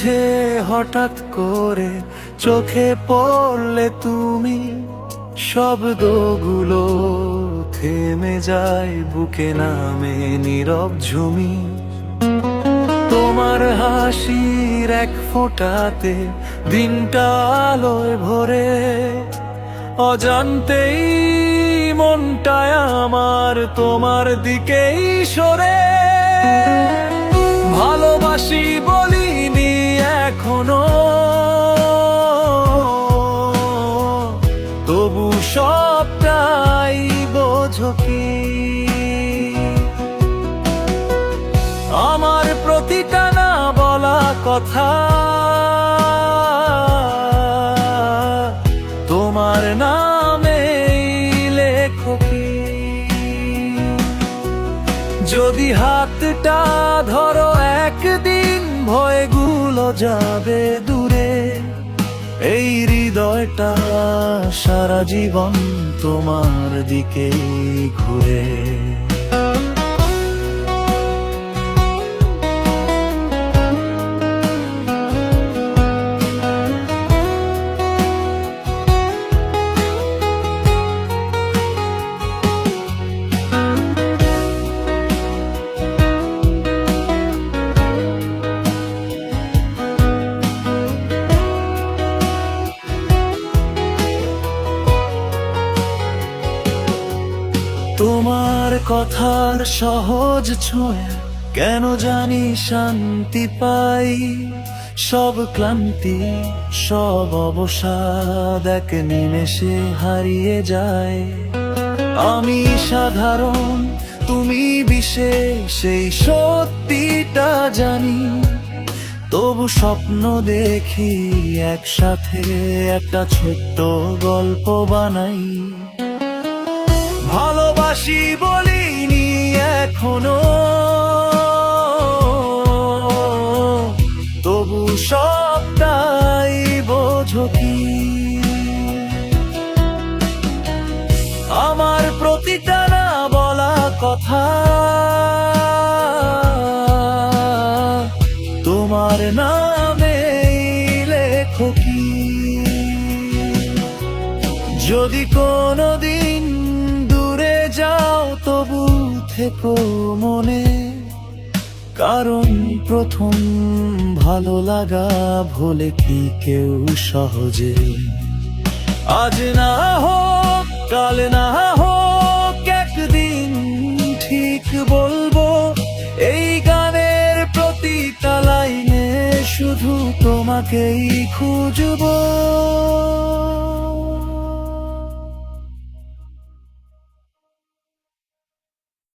মাঝে হঠাৎ করে চোখে পড়লে তুমি, শব্দগুলো থেমে যায়, বুকে নামে নীরব ঝুমি। তোমার হাসির এক ফোঁটাতে দিনটা আলোয় ভরে, অজান্তেই মনটায় আমার তোমার দিকেই সরে। ভালোবাসি বলিনি এখনো, তবু সবটাই বোঝো কি? আমার প্রতিটা না বলা কথা তোমার নামেই লেখো কি? যদি হাতটা ধরো একদিন ভয়গুলো যাবে দূরে, এই হৃদয়টা সারা জীবন তোমার দিকেই ঘুরে। তোমার কথার সহজ ছোঁয়া কেন জানি শান্তি পাই, সব ক্লান্তি সব অবসাদ এক নিমেষে হারিয়ে যায়। আমি সাধারণ তুমি বিশেষ, সেই সত্যিটা জানি, তবু স্বপ্ন দেখি একসাথে একটা ছোট্ট গল্প বানাই। ভালোবাসি বলিনি এখনো, তবু সবটাই বোঝো কি? আমার প্রতিটা না বলা কথা তোমার নামেই লেখো কি? যদি কোনোদিন দূরে যাও তবু থেকো মনে, কারণ প্রথম ভালো লাগা ভোলে কি কেউ সহজে? আজ না হোক কাল না হোক একদিন ঠিক বলবো, এই গানের প্রতিটা লাইনে শুধু তোমাকেই খুঁজবো।